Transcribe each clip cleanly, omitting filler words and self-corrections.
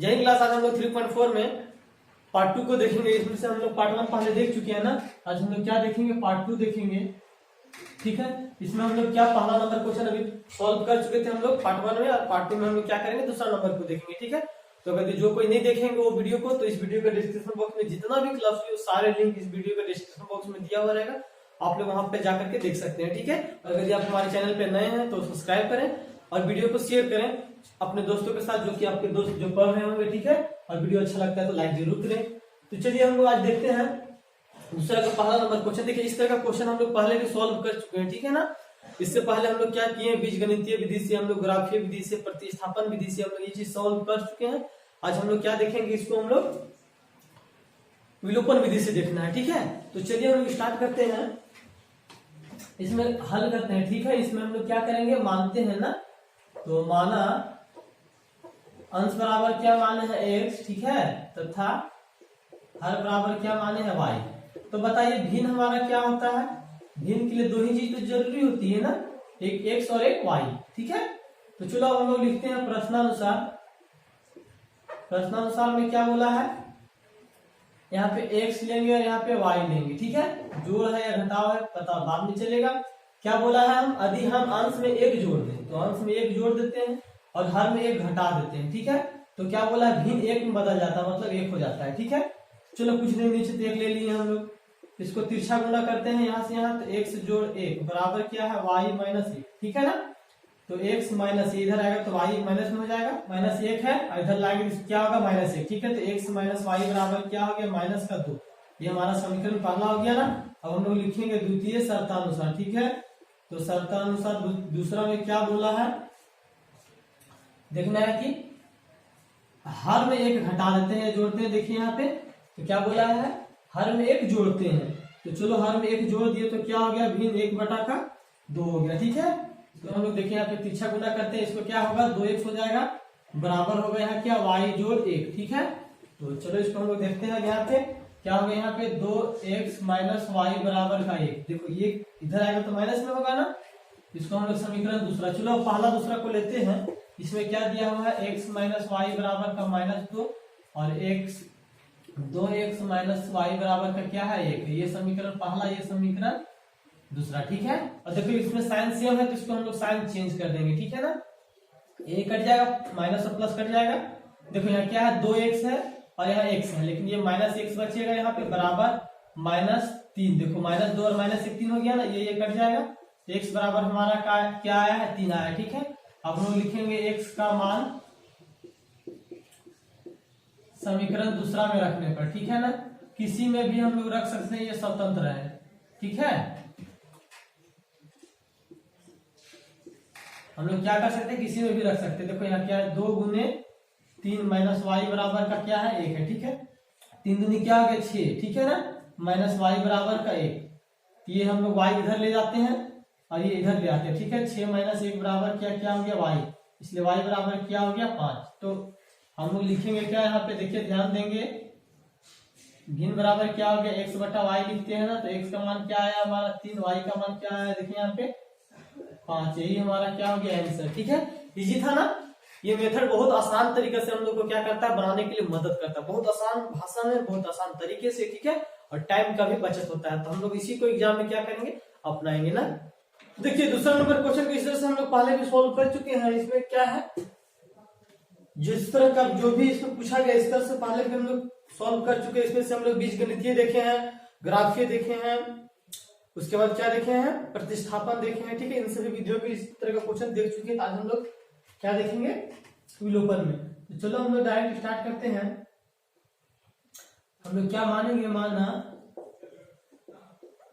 यही क्लास आज हम लोग 3.4 में पार्ट 2 को देखेंगे। इसमें से हम लोग पार्ट 1 पहले देख चुके हैं ना, आज हम लोग क्या देखेंगे, पार्ट 2 देखेंगे। ठीक है, इसमें हम लोग क्या पहला नंबर क्वेश्चन अभी सॉल्व कर चुके थे हम लोग पार्ट 1 में, और पार्ट 2 में हम लोग क्या करेंगे, दूसरा नंबर को देखेंगे। ठीक है, तो अगर जो कोई नहीं देखेंगे वो वीडियो को, तो इस वीडियो के डिस्क्रिप्शन बॉक्स में जितना भी क्लास हुई सारे लिंक इस वीडियो के डिस्क्रिप्शन बॉक्स में दिया हुआ रहेगा, आप लोग वहां पे जाकर के देख सकते हैं। ठीक है, और अगर आप हमारे चैनल पे नए हैं तो सब्सक्राइब करें और वीडियो को शेयर करें अपने दोस्तों के साथ, जो कि आपके दोस्त जो पढ़ रहे होंगे। ठीक है, और वीडियो अच्छा लगता है तो लाइक जरूर करें। तो चलिए हम लोग आज देखते हैं दूसरा का पहला नंबर क्वेश्चन। देखिए इस तरह का क्वेश्चन हम लोग पहले भी सॉल्व कर चुके हैं। ठीक है ना, इससे पहले हम लोग क्या किए, बीजगणितीय विधि से, हम लोग ग्राफीय विधि से, प्रतिस्थापन विधि से हम लोग ये चीज सॉल्व कर चुके हैं। आज हम लोग क्या देखेंगे, इसको हम लोग विलोपन विधि से देखना है। ठीक है, तो चलिए हम लोग स्टार्ट करते हैं, इसमें हल करते हैं। ठीक है, इसमें हम लोग क्या करेंगे, मानते हैं ना, तो माना अंश बराबर क्या माने है x, ठीक है, तथा हर बराबर क्या माने है y। तो बताइए भिन्न हमारा क्या होता है, भिन्न के लिए दो ही चीज तो जरूरी होती है ना, एक x और एक y। ठीक है, तो चलो अब हम लोग लिखते हैं प्रश्नानुसार। प्रश्नानुसार में क्या बोला है, यहाँ पे x लेंगे और यहाँ पे y लेंगे। ठीक है, जोड़ है या घटाव है पता बाद में चलेगा। क्या बोला है, हम यदि हम अंश में एक जोड़ दें तो अंश में एक जोड़ देते हैं और हर में एक घटा देते हैं। ठीक है, तो क्या बोला है, भिन्न एक में बदल जाता है, मतलब एक हो जाता है। ठीक है, चलो कुछ नहीं, नीचे तो एक ले लिए हम लोग, इसको तिरछा गुना करते हैं यहाँ से यहाँ, तो x जोड़ एक बराबर क्या है y माइनस एक। ठीक है ना, तो x माइनस इधर आएगा तो y माइनस में हो जाएगा, माइनस एक है, इधर लाएंगे तो क्या होगा माइनस एक। ठीक है, तो x माइनस वाई बराबर क्या हो गया, माइनस का 2। ये हमारा समीकरण पहला हो गया ना। अब हम लोग लिखेंगे द्वितीय शर्तानुसार। ठीक है, तो शर्तानुसार दूसरा में क्या बोला है, देखना है कि हर में एक घटा देते हैं, जोड़ते हैं। देखिए यहाँ पे तो क्या बोला है, हर में एक जोड़ते हैं, तो चलो हर में एक जोड़ दिए तो क्या हो गया, भिन्न 1/2 हो गया। ठीक है, तो हम लोग देखिए यहाँ पे तिरछा गुना करते हैं, इसको क्या होगा 2x हो जाएगा, बराबर होगा यहाँ क्या y जोड़ 1। ठीक है, तो चलो इसको हम लोग देखते हैं, यहाँ पे क्या होगा, यहाँ पे 2x माइनस वाई बराबर का 1। देखो ये इधर आएगा तो माइनस में होगा ना, इसको हम लोग समीकरण दूसरा, चलो पहला दूसरा को लेते हैं। इसमें क्या दिया हुआ है, x माइनस वाई बराबर का -2 और 2x माइनस वाई बराबर का क्या है 1। ये समीकरण पहला, ये समीकरण दूसरा। ठीक है, और देखो इसमें साइन सेम है तो इसको हम लोग साइन चेंज कर देंगे। ठीक है ना, ये कट जाएगा, माइनस और प्लस कट जाएगा। देखो यहाँ क्या है, 2x है और यहाँ x है, लेकिन ये -x बचेगा यहाँ पे, बराबर -3। देखो -2 और -1 हो गया ना, ये कट जाएगा, x बराबर हमारा क्या आया है, 3 आया। ठीक है, अब हम लोग लिखेंगे x का मान समीकरण दूसरा में रखने पर। ठीक है ना, किसी में भी हम लोग रख सकते हैं, ये स्वतंत्र है। ठीक है, हम लोग क्या कर सकते हैं, किसी में भी रख सकते हैं। देखो यहाँ क्या है, 2 गुने 3 माइनस वाई बराबर का क्या है 1 है। ठीक है, 3 दूनी क्या हो गया 6। ठीक है ना, माइनस वाई बराबर का 1, ये हम लोग y इधर ले जाते हैं और ये इधर ले आते हैं। ठीक है, 6 माइनस 1 बराबर क्या हो गया y, इसलिए y बराबर क्या हो गया 5। तो हम लोग लिखेंगे क्या, यहाँ पे देखिए ध्यान देंगे, भिन्न बराबर क्या हो गया, x/y लिखते हैं ना, तो x का मान क्या आया हमारा 3, y का मान क्या आया, देखिए यहाँ पे 5। यही हमारा क्या हो गया आंसर। ठीक है, इजी था ना, ये मेथड बहुत आसान तरीके से हम लोग को क्या करता है, बनाने के लिए मदद करता है, बहुत आसान भाषा में, बहुत आसान तरीके से। ठीक है, और टाइम का भी बचत होता है, तो हम लोग इसी को एग्जाम में क्या करेंगे, अपनाएंगे ना। देखिए दूसरा नंबर क्वेश्चन को इस तरह से हम लोग पहले भी सॉल्व कर चुके हैं। इसमें क्या है, जिस तरह का जो भी इसमें पूछा गया इस तरह से पहले भी हम लोग सॉल्व कर चुके हैं। इसमें से हम लोग बीजगणितीय देखे हैं, ग्राफीय देखे हैं, उसके बाद क्या देखे हैं, प्रतिस्थापन देखे हैं। ठीक है, इन सभी विधियों के इस तरह का क्वेश्चन देख चुके हैं। आज हम लोग क्या देखेंगे, विलोपन में। तो चलो हम लोग डायरेक्ट स्टार्ट करते हैं। हम लोग क्या मानेंगे, माना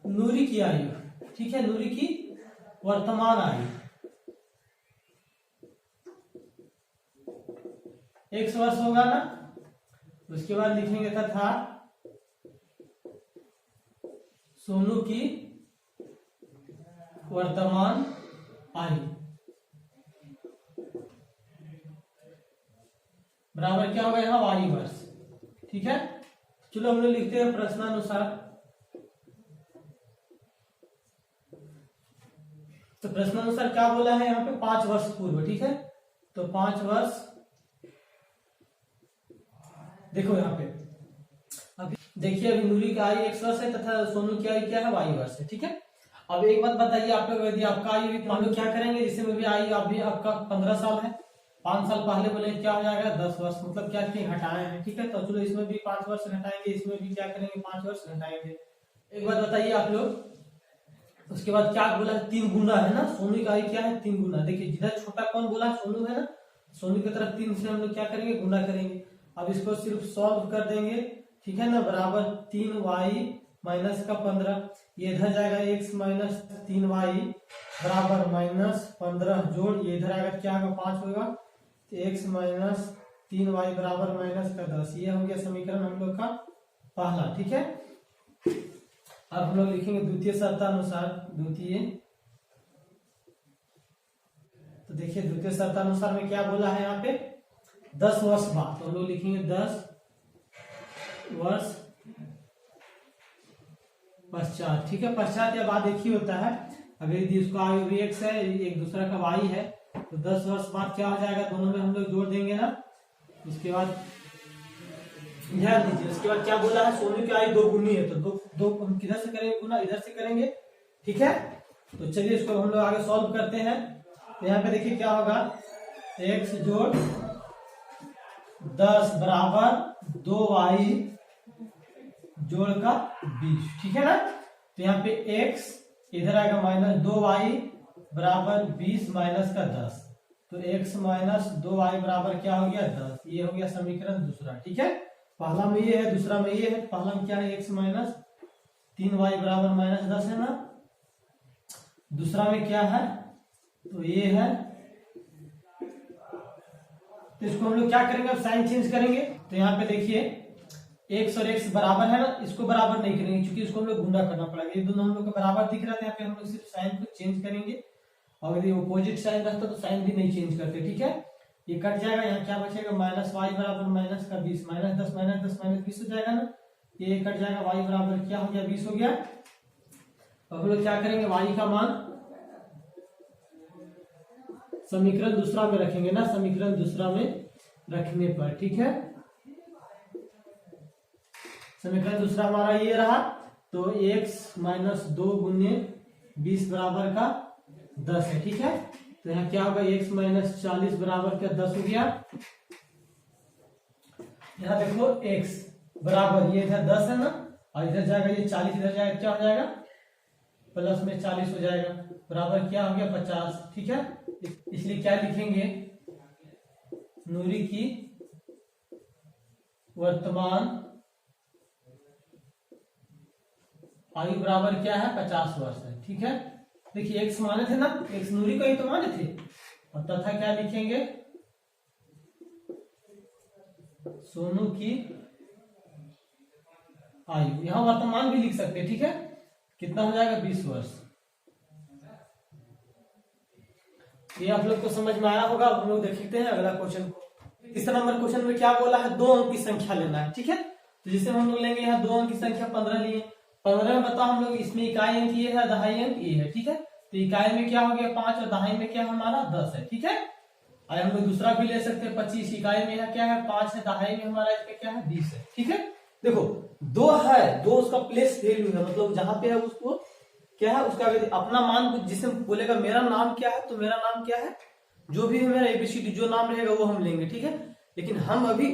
नूरी की आयु। ठीक है, नूरी की वर्तमान आयु 1 वर्ष होगा ना। उसके बाद लिखेंगे तथा सोनू की वर्तमान आयु बराबर क्या होगा, यहाँ y वर्ष। ठीक है, चलो हम लोग लिखते हैं प्रश्नानुसार। तो प्रश्नानुसार क्या बोला है यहाँ पे, 5 वर्ष पूर्व। ठीक है, तो 5 वर्ष देखो यहाँ पे अभी देखिए, अभी नूरी का आयु x वर्ष है तथा सोनू की आयु क्या है, y वर्ष है। ठीक है, अब एक बात बताइए आप लोग, यदि आपका आयु हम लोग क्या करेंगे, जिससे में भी आयु अभी आपका 15 साल है, 5 साल पहले बोले क्या हो जाएगा 10 वर्ष, मतलब क्या किए घटाए हैं। ठीक है, तो चलो इसमें भी 5 वर्ष घटाएंगे, इसमें भी क्या करेंगे 5 वर्ष घटाएंगे। एक बात बताइए आप लोग, उसके बाद क्या बोला, 3 गुना है ना, सोनू का आयु क्या है 3 गुना। देखिए जिधर छोटा कौन बोला, सोनू है ना, सोनू की तरफ 3 से हम लोग क्या करेंगे गुना करेंगे। अब इसको सिर्फ सॉल्व कर देंगे, ठीक है ना, बराबर 3y माइनस का 15, ये इधर जाएगा x माइनस 3y बराबर माइनस 15 जोड़ ये इधर आएगा क्या होगा 5 होगा, तो x माइनस 3y बराबर माइनस का 10। ये हो गया समीकरण हम लोग का पहला। ठीक है, अब हम लोग लिखेंगे द्वितीय शर्तानुसार, द्वितीय, तो देखिए द्वितीय शर्तानुसार में क्या बोला है यहाँ पे 10 वर्ष बाद, तो हम लोग लिखेंगे 10 वर्ष पश्चात। ठीक है, पश्चात या बाद एक ही होता है, अगर यदि उसका आयु भी x है, एक दूसरा का y है, तो 10 वर्ष बाद क्या हो जाएगा, दोनों में हम लोग जोड़ देंगे ना। इसके बाद ध्यान दीजिए, उसके बाद क्या बोला है, सोनू की आयु 2 गुनी है, तो दो हम किधर से करेंगे गुना, इधर से करेंगे। ठीक है, तो चलिए इसको हम लोग आगे सॉल्व करते हैं। तो यहाँ पे देखिए क्या होगा, x जोड़ 10 बराबर 2y जोड़ का 20। ठीक है ना, तो यहाँ पे x इधर आएगा माइनस 2y बराबर 20 माइनस का 10, तो x माइनस 2y बराबर क्या हो गया 10। ये हो गया समीकरण दूसरा। ठीक है, पहला में ये है, दूसरा में ये है। पहला में क्या है x माइनस 3y बराबर माइनस 10 है ना, दूसरा में क्या है, तो ये है। तो इसको हम लोग क्या करेंगे, अब साइन चेंज करेंगे। तो यहाँ पे देखिए x और x बराबर है ना, इसको बराबर नहीं करेंगे क्योंकि इसको हम लोग गुणा करना पड़ेगा, ये दोनों हम लोग को बराबर दिख रहा था, यहाँ पे हम लोग सिर्फ साइन को चेंज करेंगे, और यदि अपोजिट साइन रहता तो साइन भी नहीं चेंज करते। ठीक है, ये कट जाएगा, यहाँ क्या बचेगा माइनस y बराबर माइनस का 20, माइनस 10 माइनस 10 माइनस 20 हो जाएगा ना, ये कट जाएगा, y बराबर क्या हो गया 20 हो गया। अब हम लोग क्या करेंगे, y का मान समीकरण दूसरा में रखेंगे ना, समीकरण दूसरा में रखने पर, ठीक है, समीकरण दूसरा हमारा ये रहा, तो x माइनस 2 गुने 20 बराबर का 10 है। ठीक है, तो यहाँ क्या होगा, x माइनस 40 बराबर का 10 हो गया। यहाँ देखो x बराबर ये इधर 10 है ना, और इधर जाएगा ये 40, इधर जाएगा क्या हो जाएगा प्लस में 40 हो जाएगा, बराबर क्या हो गया 50। ठीक है, इसलिए क्या लिखेंगे, नूरी की वर्तमान आयु बराबर क्या है 50 वर्ष है। ठीक है, देखिए x माने थे ना, x नूरी को ही तो माने थे, और तथा क्या लिखेंगे, सोनू की आयु, यहां वर्तमान भी लिख सकते हैं। ठीक है, कितना हो जाएगा 20 वर्ष। ये आप लोग को समझ में आया होगा। हम लोग देखते हैं अगला क्वेश्चन को। तीसरा नंबर क्वेश्चन में क्या बोला है, 2 अंक की संख्या लेना है। ठीक है, तो जिसे हम लोग लेंगे यहाँ 2 अंक की संख्या 15 लिए, 15 में बताओ हम लोग इसमें इकाई अंक ये है, दहाई अंक ये है। ठीक है, तो इकाई में क्या हो गया 5 और दहाई में क्या हमारा 10 है। ठीक है, और हम लोग दूसरा भी ले सकते हैं 25, इकाई में यहाँ क्या है 5 है, दहाई में हमारा इसमें क्या है 20 है। ठीक है, देखो 2 है, 2 उसका प्लेस वैल्यू है, मतलब जहां पे है उसको क्या है, उसका अपना मान, जिसे बोलेगा मेरा नाम क्या है, तो मेरा नाम क्या है, जो भी है मेरा एबीसीडी जो नाम रहेगा वो हम लेंगे। ठीक है, लेकिन हम अभी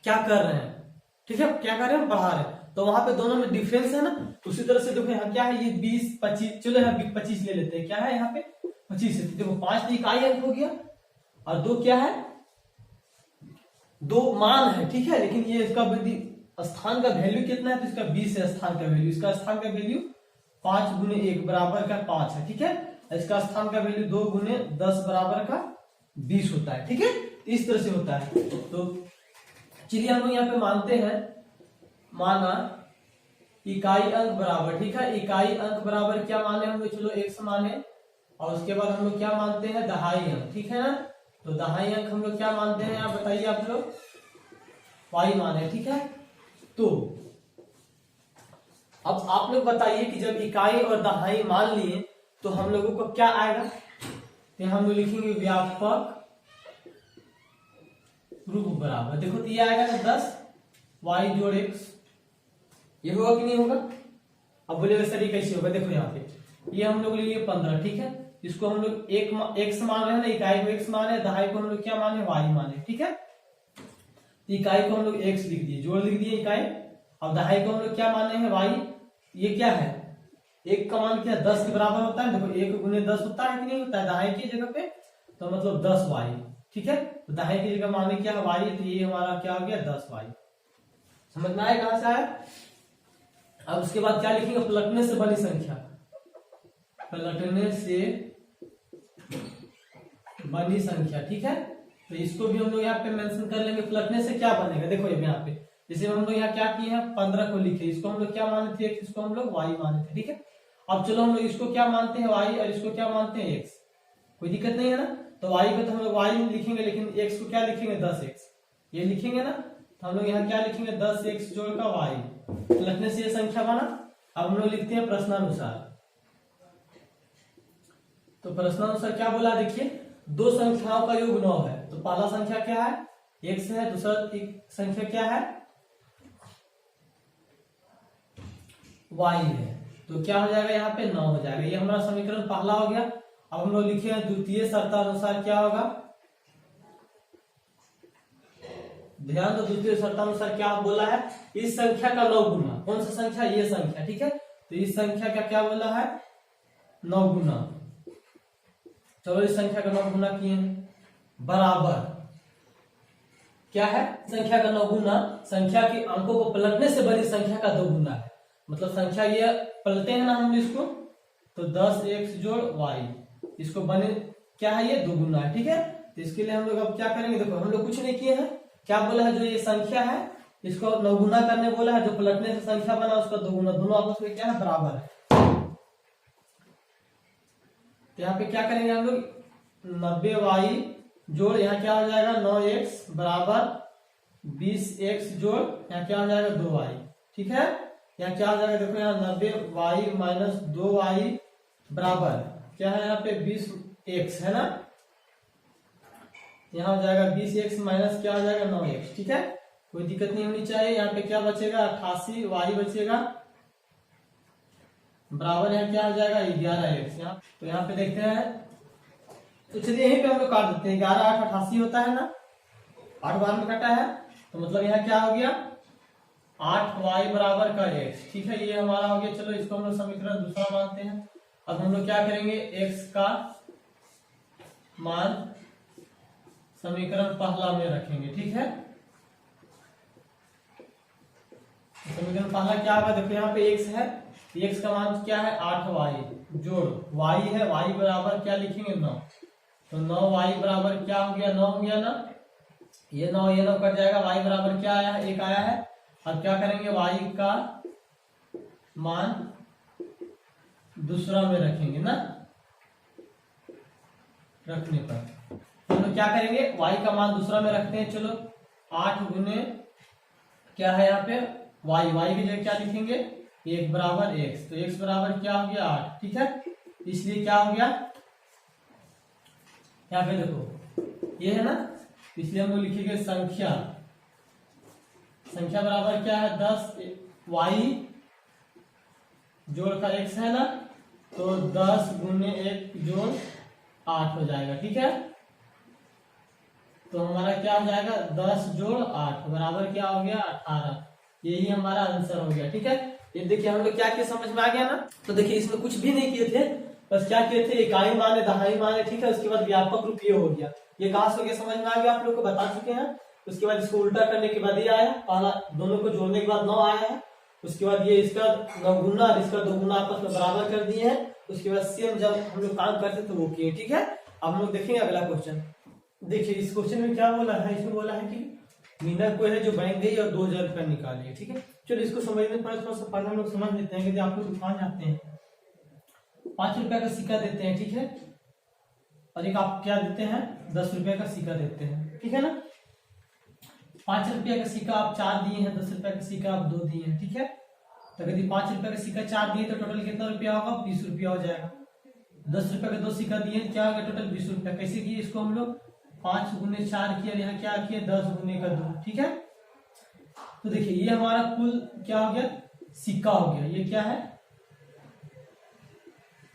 क्या कर रहे हैं, ठीक है, क्या कर रहे हैं, पढ़ा रहे हैं, तो वहां पे दोनों में डिफरेंस है ना। उसी तरह से देखो यहाँ क्या है, ये 20 25, चलो यहाँ 25 ले लेते हैं, क्या है यहाँ पे 25 है, देखो 5 तो इकाई अंक हो गया, और 2 क्या है 2 मान है। ठीक है, लेकिन ये इसका स्थान का वैल्यू कितना है, तो इसका 20 है स्थान का वैल्यू, इसका स्थान का वैल्यू 5 गुने 1 बराबर का 5 है। ठीक है, इसका स्थान का वैल्यू 2 गुने 10 बराबर का 20 होता है। ठीक है, इस तरह से होता है। तो चलिए हम लोग यहाँ पे मानते हैं, माना इकाई अंक बराबर, ठीक है, इकाई अंक बराबर क्या माने हम लोग, चलो x माने, और उसके बाद हम लोग क्या मानते हैं दहाई अंक। ठीक है ना, तो दहाई अंक हम लोग क्या मानते हैं, आप बताइए आप लोग, y माने। ठीक है, तो अब आप लोग बताइए कि जब इकाई और दहाई मान लिए तो हम लोगों को क्या आएगा, तो हम लोग लिखेंगे व्यापक रूप बराबर, देखो तो ये आएगा ना 10 वाई जोड़ एक्स, ये होगा कि नहीं होगा? अब बोलेगा सर ये कैसे होगा? देखो यहाँ पे ये हम लोग लिए 15, ठीक है, इसको हम लोग एक्स मान रहे हैं ना, इकाई को एक्स मान रहे हैं, दहाई को हम लोग क्या माने? वाई माने, ठीक है। तो इकाई को हम लोग एक्स लिख दिए, जोड़ लिख दिए इकाई, और दहाई को हम लोग क्या माने हैं? वाई। ये क्या है? एक का मान क्या 10 के बराबर होता है, देखो 1 गुने 10 होता है कि नहीं होता है दहाई की जगह पे, तो मतलब 10 वाई, ठीक है। तो दहाई की जगह माने क्या है? वाई, तो ये हमारा क्या हो गया? 10 वाई। समझ में आया कहां से आया? अब उसके बाद क्या लिखेंगे? पलटने से बनी संख्या, पलटने से बनी संख्या, ठीक है। तो इसको भी हम लोग यहाँ पे मेंशन कर लेंगे, पलटने से क्या बनेगा? देखो यहाँ पे जैसे हम लोग यहाँ क्या किए हैं? 15 को लिखे, इसको हम लोग क्या माने थे? एक्स, इसको हम लोग वाई माने थे, ठीक है। अब चलो हम लोग इसको क्या मानते हैं? वाई, और इसको क्या मानते हैं? एक्स। कोई दिक्कत नहीं है ना। तो वाई को तो हम लोग वाई लिखेंगे, लेकिन एक्स को क्या लिखेंगे? 10x, ये लिखेंगे ना। तो हम लोग यहाँ क्या लिखेंगे? 10x जोड़ का वाई, पलटने से ये संख्या बना। अब हम लोग लिखते हैं प्रश्नानुसार। तो प्रश्नानुसार क्या बोला? देखिए, दो संख्याओं का योग 9 है, तो पहला संख्या क्या है? x है, दूसरा संख्या क्या है? y है। तो क्या हो जाएगा? यहाँ पे 9 हो जाएगा। ये हमारा समीकरण पहला हो गया। अब हम लोग लिखे हैं द्वितीय शर्तानुसार क्या होगा? ध्यान दो, द्वितीय शर्तानुसार क्या बोला है? इस संख्या का 9 गुना। कौन सा संख्या? ये संख्या, ठीक है। तो इस संख्या का क्या बोला है? 9 गुना। चलो इस संख्या का 9 गुना किए, बराबर क्या है? संख्या का 9 गुना संख्या के अंकों को पलटने से बनी संख्या का 2 गुना है। मतलब संख्या ये पलटे हैं ना हम इसको, तो 10x जोड़ वाई, इसको बने क्या है? ये 2 गुना है, ठीक है। तो इसके लिए हम लोग अब क्या करेंगे? देखो हम लोग कुछ नहीं किए हैं, क्या बोला है? जो ये संख्या है इसको 9 गुना करने बोला है, जो पलटने से संख्या बना उसका 2 गुना, दोनों आपस में क्या है? बराबर है। तो यहाँ पे क्या करेंगे हम लोग? 90y जोड़ यहाँ क्या हो जाएगा? 9x बराबर 20x जोड़ यहाँ क्या हो जाएगा? 2y, ठीक है। यहाँ क्या हो जाएगा? देखो यहाँ 90y माइनस 2y बराबर क्या है? यहाँ पे 20x है ना, यहाँ हो जाएगा 20x माइनस क्या हो जाएगा? 9x, ठीक है। कोई दिक्कत नहीं होनी चाहिए। यहाँ पे क्या बचेगा? 88y बचेगा, बराबर यहाँ क्या हो जाएगा? 11x। यहाँ तो यहाँ पे देखते हैं, तो चलिए यहीं पे हम लोग काट देते हैं। 11 8 88 होता है ना, 8 बार में कटा है, तो मतलब यहाँ क्या हो गया? 8y बराबर का x, ठीक है। ये हमारा हो गया। चलो इसको हम लोग समीकरण दूसरा मानते हैं। अब हम लोग क्या करेंगे? x का मान समीकरण पहला में रखेंगे, ठीक है। समीकरण पहला क्या होगा? देखो यहाँ पे x है, x का मान क्या है? 8y जोड़ y है, y बराबर क्या लिखेंगे? 9। तो 9y बराबर क्या हो गया? 9 हो गया ना, ये 9 कट जाएगा। y बराबर क्या आया है? 1 आया है। अब क्या करेंगे? y का मान दूसरा में रखेंगे ना, रखने पर हम लोग क्या करेंगे? y का मान दूसरा में रखते हैं। चलो 8 गुने क्या है यहाँ पे? y की जगह क्या लिखेंगे? 1 बराबर x, तो x बराबर क्या हो गया? 8, ठीक है। इसलिए क्या हो गया? यहाँ पे देखो ये है ना, इसलिए हम लोग लिखेंगे संख्या बराबर क्या है? 10y जोड़ का x है ना, तो 10 गुने 1 जोड़ 8 हो जाएगा, ठीक है। तो हमारा क्या हो जाएगा? 10 जोड़ 8 बराबर क्या हो गया? 18। यही हमारा आंसर हो गया, ठीक है। ये देखिए हम लोग क्या किए, समझ में आ गया ना। तो देखिए इसमें कुछ भी नहीं किए थे, बस क्या किए थे? इकाई माने, दहाई माने, ठीक है। उसके बाद व्यापक रूप ये हो गया। ये कहां से हो गया? समझ में आ गया? आप लोग को बता चुके हैं। उसके बाद इसको उल्टा करने के बाद ये आया, पहला दोनों को जोड़ने के बाद 9 आया है। उसके बाद ये इसका 9 गुना और इसका 2 गुना आपस में बराबर कर दिए हैं। उसके बाद सेम जब हम लोग काम करते तो वो किए, ठीक है। अब हम लोग देखेंगे अगला क्वेश्चन। देखिए इस क्वेश्चन में क्या बोला है? इसमें बोला है कि मीना कोई है जो बैंक गई और 2000 रुपया निकाली, ठीक है। चलो इसको समझने पर थोड़ा सा पहले हम लोग समझ लेते हैं कि आप लोग दुकान जाते हैं, 5 रुपया का सिक्का देते हैं, ठीक है, और एक आप क्या देते हैं? 10 रुपया का सिक्का देते हैं, ठीक है ना। 5 रुपया का सिक्का आप 4 दिए हैं, 10 रुपया का सिक्का आप 2 दिए हैं, ठीक है। तो यदि 5 रुपया का सिक्का 4 दिए तो टोटल कितना रुपया होगा? 20 रुपया हो जाएगा। 10 रुपया का 2 सिक्का दिए क्या होगा? टोटल 20 रुपया। कैसे किए इसको हम लोग? 5 गुने 4 किया, यहाँ क्या किए? 10 गुने का 2, ठीक है। तो देखिए ये हमारा कुल क्या हो गया, सिक्का हो गया। ये क्या है,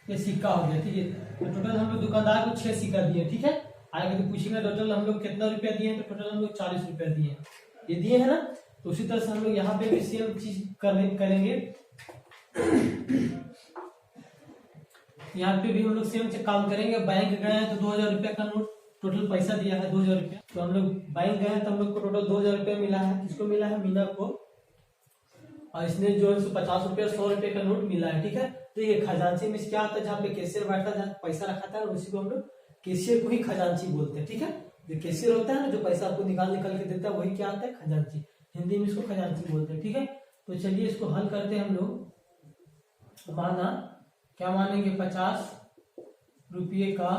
ये सिक्का हो गया, ठीक है। तो टोटल हम लोग दुकानदार को 6 सिक्का दिए, ठीक है। आगे तो पूछेंगे टोटल हम लोग कितना रुपया दिए हैं, तो टोटल हम लोग 40 रुपया दिए हैं, ये दिए है ना। तो उसी तरह से हम लोग यहाँ पे भी सेम चीज करेंगे। यहाँ पे भी हम लोग सेम काम करेंगे। बैंक गए हैं तो 2000 रुपया का नोट टोटल पैसा दिया है 2000 रुपया। तो हम लोग बैंक गए हैं तो हम लोग को टोटल 2000 रुपया मिला है। किसको मिला है, मीना को। और इसने जो है 50 रुपया 100 रुपये का नोट मिला है, ठीक है। तो ये खजांची में क्या होता है, जहाँ पे कैशियर बैठता है, जहाँ पैसा रखा था, उसी को हम लोग कैशियर को ही खजांची बोलते हैं, ठीक है। जो कैशियर होता है ना, जो पैसा आपको निकाल के देता है, वही क्या आता है, खजांची। हिंदी में इसको खजांची बोलते हैं, ठीक है। तो चलिए इसको हल करते हैं हम लोग। माना क्या मानेंगे, 50 रुपये का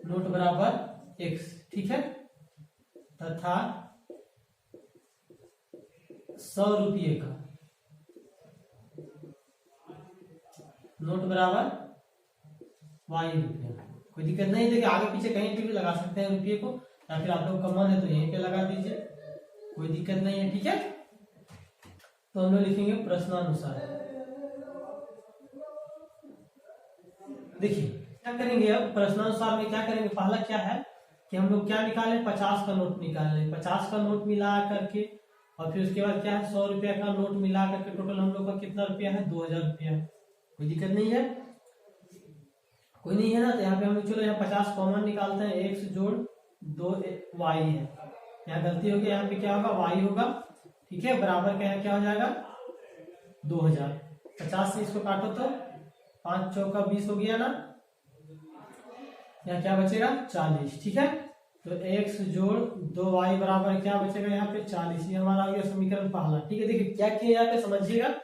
नोट बराबर x, ठीक है, तथा 100 रुपये का नोट बराबर y रुपया। कोई दिक्कत नहीं, देखिए आगे पीछे कहीं पे भी लगा सकते हैं रुपये को, या फिर आप लोग का मन है तो यहीं पे लगा दीजिए, कोई दिक्कत नहीं है, ठीक है। तो हम लोग लिखेंगे प्रश्नानुसार। देखिए क्या करेंगे, अब प्रश्नानुसार में क्या करेंगे, पहला क्या है कि हम लोग क्या निकालें, 50 का नोट निकालें। 50 का नोट मिला करके, और फिर उसके बाद क्या है, 100 रुपया का नोट मिला करके टोटल हम लोग का कितना रुपया है, 2000 रुपया। कोई दिक्कत नहीं है, कोई नहीं है ना। तो यहाँ पे हम लोग चलो यहाँ 50 कॉमन निकालते हैं, x जोड़ 2y है। यहाँ गलती होगी, यहाँ पे क्या होगा, y होगा, ठीक है, बराबर क्या हो जाएगा, 2000। 50 से इसको काटो तो 5 चौका 20 हो गया ना, यहाँ क्या बचेगा, 40, ठीक है। तो x जोड़ 2y बराबर क्या बचेगा, यहाँ पे 40। ये हमारा आ गया समीकरण पहला, ठीक है। देखिए क्या किया यहाँ पे समझिएगा,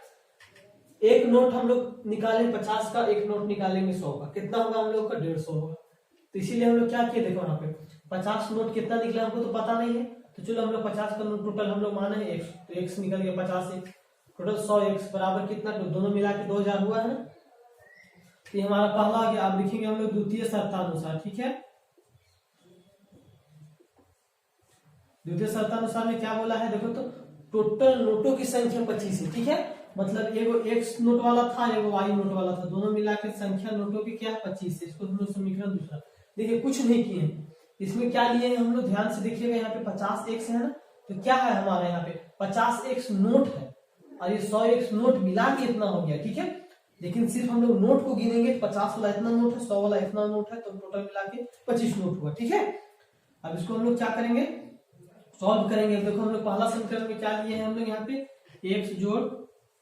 एक नोट हम लोग निकालें 50 का, एक नोट निकालेंगे 100 का, कितना होगा हम लोग का, 150 होगा। तो इसीलिए हम लोग क्या किए, देखो यहाँ पे 50 नोट कितना निकला हमको तो पता नहीं है, तो चलो हम लोग 50 का नोट टोटल हम लोग माने हैं x, तो x निकल गया 50 से, टोटल 100x बराबर कितना, तो दोनों मिला के 2000 हुआ है ना। तो ये हमारा पहला आ गया। अब लिखेंगे हम लोग द्वितीय शर्तानुसार, ठीक है। द्वितीय शर्तानुसार में क्या बोला है, देखो तो टोटल नोटों की संख्या 25 है, ठीक है। मतलब एगो x नोट वाला था, एगो y नोट वाला था, दोनों मिला के संख्या नोटों की क्या है, 25 है। इसको हम लोग समीकरण दूसरा, देखिए कुछ नहीं किए, इसमें क्या लिए हैं हम लोग, ध्यान से देखिएगा, यहाँ पे 50x है ना, तो क्या है हमारे यहाँ पे 50x नोट है, और ये 100x नोट मिला के इतना हो गया, ठीक है। लेकिन सिर्फ हम लोग नोट को गिनेंगे, 50 वाला इतना नोट है, 100 वाला इतना नोट है, तो टोटल मिला के 25 नोट हुआ, ठीक है। अब इसको हम लोग क्या करेंगे, सॉल्व करेंगे। देखो हम लोग पहला समीकरण में क्या लिए हैं हम लोग, यहाँ पे x जोड़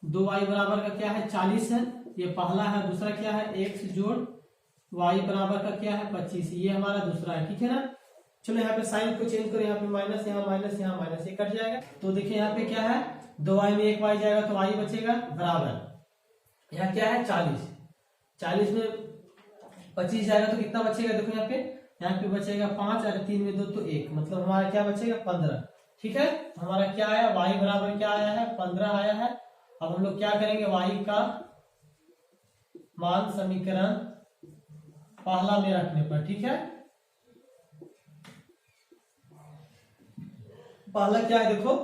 2y बराबर का क्या है, 40 है, ये पहला है। दूसरा क्या है, x जोड़ y बराबर का क्या है, 25, ये हमारा दूसरा है, ठीक है ना। चलो यहाँ पे साइन को चेंज करो, यहाँ पे माइनस, यहाँ माइनस, यहाँ माइनस, ये कट जाएगा। तो देखिए यहाँ पे क्या है, 2y में 1y जाएगा तो y बचेगा बराबर, यहाँ क्या है 40, 40 में 25 जाएगा तो कितना बचेगा, देखो यहाँ पे बचेगा 5, और 3 में 2 तो 1, मतलब हमारा क्या बचेगा 15, ठीक है। हमारा क्या आया, y बराबर क्या आया है, 15 आया है। अब हम लोग क्या करेंगे, y का मान समीकरण पहला में रखने पर, ठीक है। पहला क्या है, देखो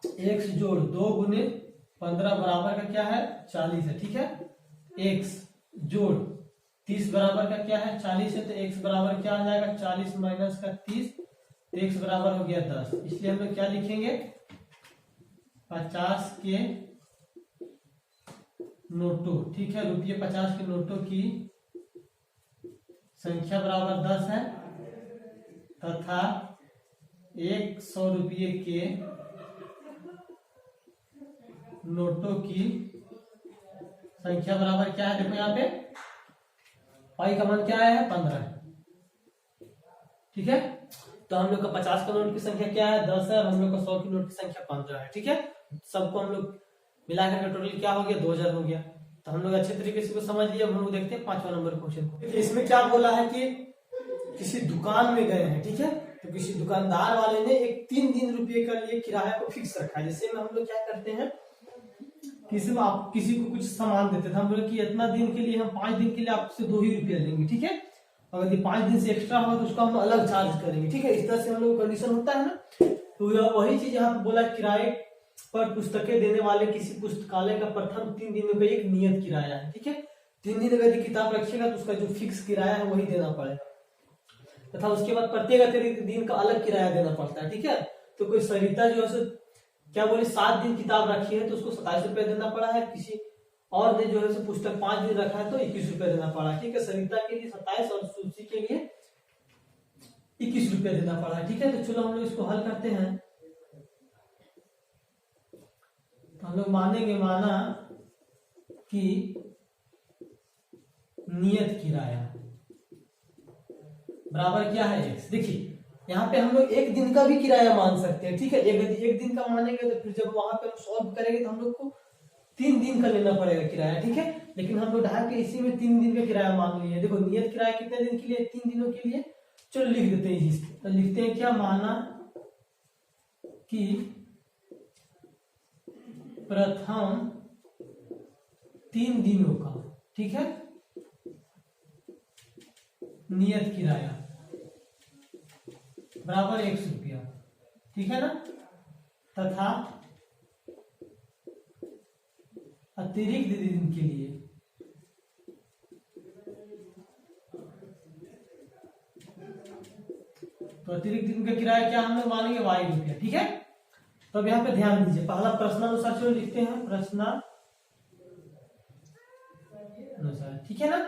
x जोड़ 2 गुने 15 बराबर का क्या है, 40 है, ठीक है। x जोड़ 30 बराबर का क्या है, 40 है, तो x बराबर क्या आ जाएगा, 40 माइनस का 30, तो x बराबर हो गया 10। इसलिए हम लोग क्या लिखेंगे, 50 के नोटों, ठीक है, रुपये 50 के नोटों की संख्या बराबर 10 है, तथा 100 रुपये के नोटों की संख्या बराबर क्या है, देखो यहाँ पे पाई का मान क्या आया है, 15, ठीक है। तो हम लोग का 50 का नोट की संख्या क्या है, 10 है, और हम लोग का 100 की नोट की संख्या 15 है, ठीक है। सबको हम लोग मिलाकर के टोटल क्या हो गया, 2000 हो गया। तो हम लोग अच्छे तरीके से समझ लिया। हम लोग देखते हैं 5वां नंबर क्वेश्चन को। इसमें क्या बोला है कि किसी दुकान में गए हैं, ठीक है, तो किसी दुकानदार वाले ने एक 3 रुपये का लिए किराया को फिक्स रखा है। जैसे में हम लोग क्या करते हैं, किसी को कुछ सामान देते थे, हम बोले कि इतना दिन के लिए, हम 5 दिन के लिए आपसे 2 ही रुपया लेंगे, ठीक है। अगर ये 5 दिन से एक्स्ट्रा होगा तो उसका हम अलग चार्ज करेंगे। ठीक है, इस तरह से हम लोग कंडीशन होता है ना। तो यह वही चीज यहाँ पे बोला, किराए पर पुस्तकें देने वाले किसी पुस्तकालय का प्रथम 3 दिनों का एक नियत किराया है। ठीक है, 3 दिन अगर किताब रखिएगा तो उसका जो फिक्स किराया है वही देना पड़ेगा, तथा उसके बाद प्रत्येक अतिरिक्त दिन का अलग किराया देना पड़ता है। ठीक है, तो कोई सरिता जो है क्या बोले 7 दिन किताब रखी है तो उसको 27 रुपए देना पड़ा है, किसी और ने जो है पुस्तक 5 दिन रखा है तो 21 रुपए देना पड़ा। ठीक है, सरिता के लिए 27 और सूची के लिए 21 रुपए देना पड़ा। ठीक है, तो चलो हम लोग इसको हल करते हैं। तो हम लोग माना कि नियत किराया बराबर क्या है x। देखिए यहाँ पे हम लोग एक दिन का भी किराया मान सकते हैं। ठीक है, एक दिन का मानेंगे तो फिर जब वहां पे हम सॉल्व करेंगे तो हम लोग को 3 दिन का लेना पड़ेगा किराया। ठीक है, लेकिन हम लोग ढाई के इसी में 3 दिन का किराया मान लिए। देखो नियत किराया कितने दिन के लिए, 3 दिनों के लिए। चलो लिख देते हैं इस, तो लिखते हैं क्या, माना कि प्रथम 3 दिनों का, ठीक है, नियत किराया बराबर 100 रुपया। ठीक है ना, तथा अतिरिक्त दिन के लिए तो अतिरिक्त दिन का किराया क्या हम लोग मानेंगे, 22 रुपया। ठीक है, तो अब यहाँ पे ध्यान दीजिए, पहला प्रश्नानुसार चलो लिखते हैं, प्रश्नानुसार। ठीक है ना,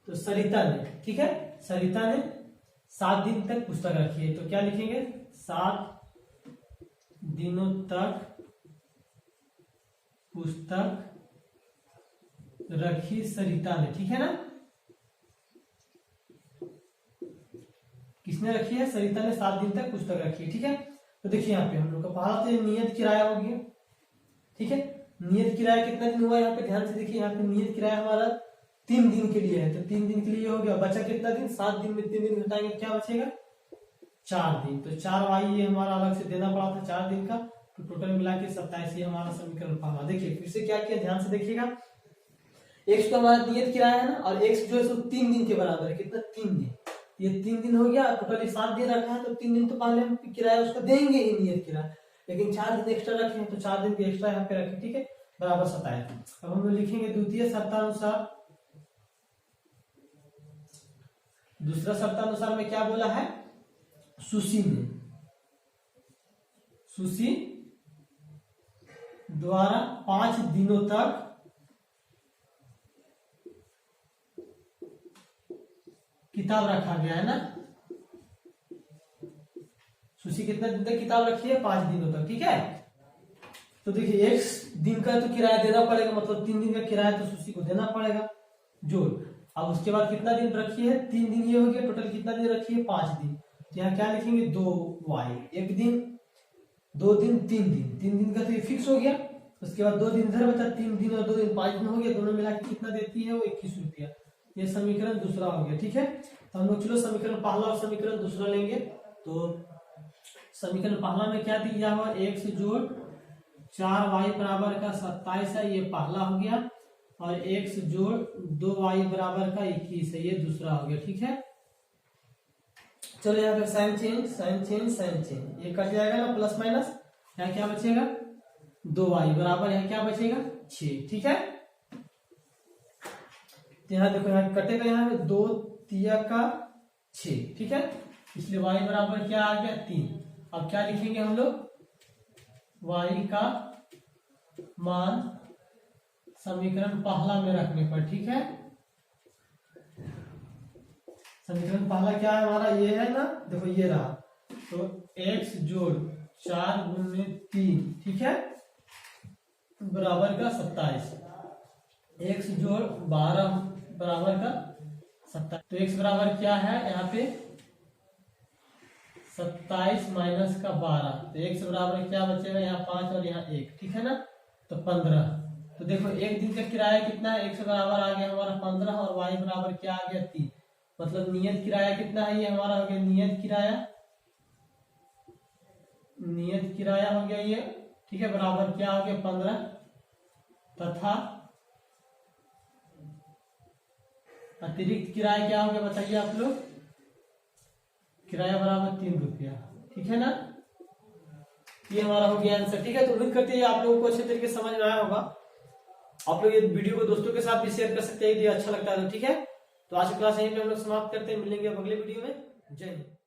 तो सरिता ने, ठीक है, सरिता ने 7 दिन तक पुस्तक रखी है, तो क्या लिखेंगे, 7 दिनों तक पुस्तक रखी सरिता ने। ठीक है ना, किसने रखी है, सरिता ने 7 दिन तक पुस्तक रखी है। ठीक है, तो देखिए यहाँ पे हम लोग का पहला तो नियत किराया हो गया। ठीक है, नियत किराया कितना दिन हुआ, यहाँ पे ध्यान से देखिए, यहाँ पे नियत किराया हमारा 3 दिन के लिए है, तो 3 दिन के लिए हो गया। बचा कितना दिन, 7 दिन में 3 दिन घटाएंगे क्या बचेगा, 4 दिन। तो 4 वाई ये हमारा अलग से देना पड़ा था 4 दिन का, तो टोटल मिला के 27 ये हमारा समीकरण पहला। देखिए फिर से क्या किया, ध्यान से देखिएगा, एक्स तो हमारा नियत किराया है ना, और एक्स जो है सो 3 दिन के बराबर है, कितना, 3 दिन। ये 3 दिन हो गया, टोटल 7 दिन रखा है तो 3 दिन तो पहले हम किराया उसका देंगे ही नियत किराया, लेकिन 4 दिन एक्स्ट्रा रखे हैं तो 4 दिन के एक्स्ट्रा यहाँ पे रखे। ठीक है, बराबर 27। अब हम लोग लिखेंगे द्वितीय शर्तानुसार, दूसरा शर्तानुसार में क्या बोला है, सुशी ने, सुशी द्वारा 5 दिनों तक किताब रखा गया है ना, सुशी कितने दिन तक किताब रखी है, 5 दिनों तक। ठीक है, तो देखिए एक दिन का तो किराया देना पड़ेगा, मतलब 3 दिन का किराया तो सुशी को देना पड़ेगा जोड़। अब उसके बाद कितना दिन रखी है, 3 दिन ये हो गया, टोटल कितना दिन रखी है, 5 दिन। तो यहाँ क्या लिखेंगे, 2y, एक दिन, 2 दिन, 3 दिन, 3 दिन का तो ये फिक्स हो गया। उसके बाद 2 दिन इधर बचा, 3 दिन और 2 दिन 5 दिन हो गया, दोनों मिला के कितना देती है वो 21 रुपया। ये समीकरण दूसरा हो गया। ठीक है, तो हम लोग चलो समीकरण पहला और समीकरण दूसरा लेंगे। तो समीकरण पहला में क्या दिया हुआ, x जोड़ 4y बराबर का 27 है, ये पहला हो गया, और x जोड़ 2y बराबर का 21 है, ये दूसरा हो गया। ठीक है, चलो यहाँ पे sign change, sign change, sign change, ये कट जाएगा ना, प्लस माइनस, यहाँ क्या बचेगा, 2y बराबर, यहाँ क्या बचेगा, 6। ठीक है, यहाँ देखो, यहाँ कटेगा, यहाँ पे 2 तिया का 6। ठीक है, इसलिए y बराबर क्या आ गया, 3। अब क्या लिखेंगे हम लोग, y का मान समीकरण पहला में रखने पर। ठीक है, समीकरण पहला क्या है हमारा, ये है ना, देखो ये रहा, तो x जोड़ 4 गुने 3, ठीक है, बराबर का 27, x जोड़ 12 बराबर का 27। तो x बराबर क्या है यहाँ पे, 27 माइनस का 12, तो x बराबर क्या बचेगा, यहाँ 5 और यहाँ 1। ठीक है ना, तो 15। तो देखो एक दिन का किराया कितना है, x बराबर आ गया हमारा 15, और y बराबर क्या आ गया, 3। मतलब नियत किराया कितना है, ये हमारा हो गया नियत किराया, नियत किराया हो गया ये। ठीक है, बराबर क्या हो गया, 15, तथा अतिरिक्त किराया क्या हो गया बताइए आप लोग, किराया बराबर 3 रुपया, ठीक है ना। ये हमारा हो गया आंसर, ठीक है। तो उम्मीद करते हैं आप लोगों को अच्छे तरीके से समझ में आया होगा। आप लोग ये वीडियो को दोस्तों के साथ भी शेयर कर सकते हैं यदि अच्छा लगता है तो, ठीक है। तो आज की क्लास यहीं पे हम लोग समाप्त करते हैं, मिलेंगे अगले वीडियो में। जय हिंद।